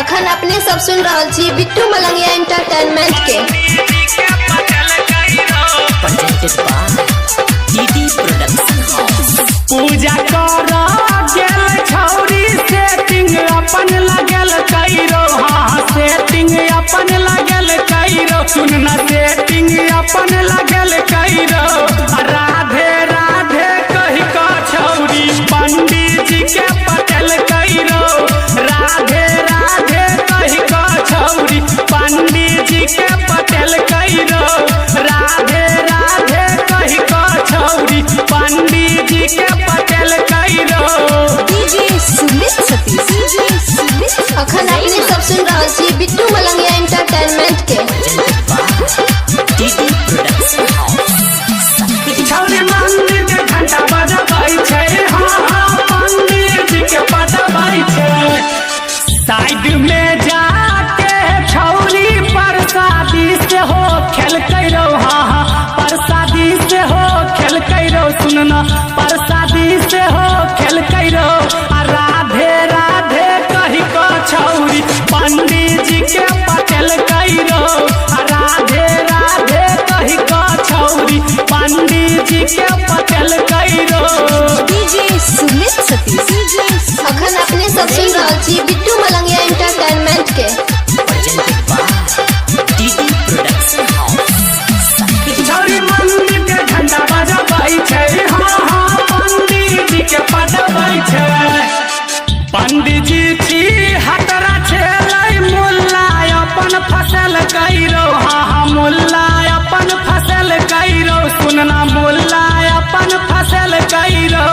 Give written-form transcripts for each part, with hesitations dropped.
अखन अपने सब सुन रहा छी बिट्टू मलंगिया एंटरटेनमेंट के पूजा कर गेल छौरी सेटिंग अपन लगल कैरो। हाँ सेटिंग अपन लगल कैरो। सुनना सेटिंग अपन लगल कैरो। राधे राधे कही का छौरी पंडित जी के पटल कैरो। राधे राधे कही का छौरी पंडित जी के पटल कैरो। राधे राधे कही का छौरी पंडित जी के पटल कैरो। अखन अपने सब सुन रहा छी बिट्टू मलंगिया एंटरटेनमेंट के छौरी मंदिर के घंटा बजबै छै। हाँ हाँ पंडित जी के बजबै छै। साइड में जाके छौरी प्रसादी से हो खेल कैरो। हाँ हाँ प्रसादी से हो खेल कैरो। सुनना प्रसादी से हो खेल कैरो। राधे राधे कही को छौरी पंडित जी के पटल कैरो। राधे राधे कही को छौरी पंडित जी के पटल कैरो। अखन अपने सब सुन रहा छी बिट्टू मलंगिया एंटरटेनमेंट के छौरी मंदिर के घंटा बजबै छै। हाँ हाँ पंडित जी के पटबै छै। पंडित जी हतरा छेलै मुल्ला अपन फसल कैरो। हाँ हाँ मुल्ला अपन फसल कैरो। सुनना मुल्ला अपन फसल कैरो।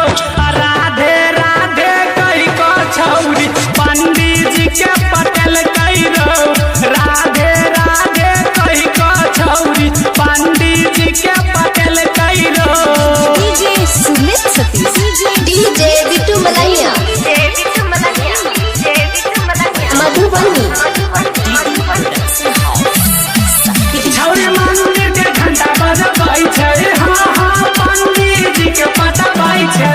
राधे राधे कही को छौरी पंडित जी के पटल कैरो। राधे राधे कही को छौरी पंडित जी के पटल कैरो। डीजे बिट्टू मलंगिया मधुबनी छौरी मंदिर के घंटा बजबै छै। हाँ हाँ पंडित जी के पटबै छै।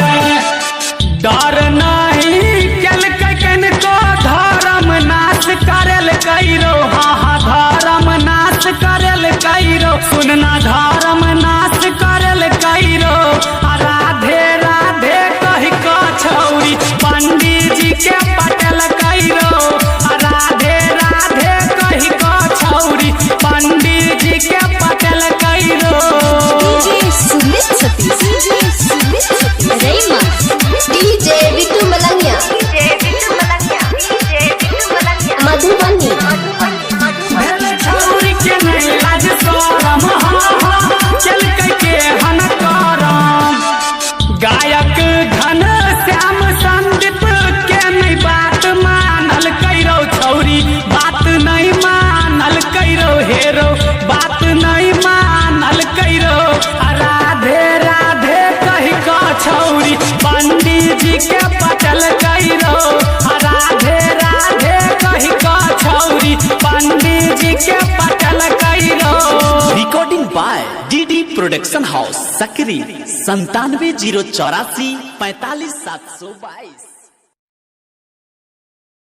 डर नहीं केलकै कनिको धर्म नाश करल कैरो। हाँ हाँ धर्म नाश करल कैरो। सुनना धर्म नाश करल कैरो। राधे राधे कही को छौरी पंडित जी के पटल कैरो। राधे राधे कही को छौरी पंडित जी के पटल कैरो। डीजे बिट्टू मलंगिया मधुबनी छौरी के नहीं लाज शरम। हाँ हाँ चलकै के हन करम। गायक घन श्याम संदीप के नहीं बात मानल कैरो। छौरी बात नहीं मानल कैरो। हेरो बात नहीं मानल कैरो। राधे राधे कही को छौरी पंडित जी के पटल कैरो। राधे राधे कही को छौरी पंडित जी के पटल कैरो। Recording by DD production house Sakri 97 084 45 722।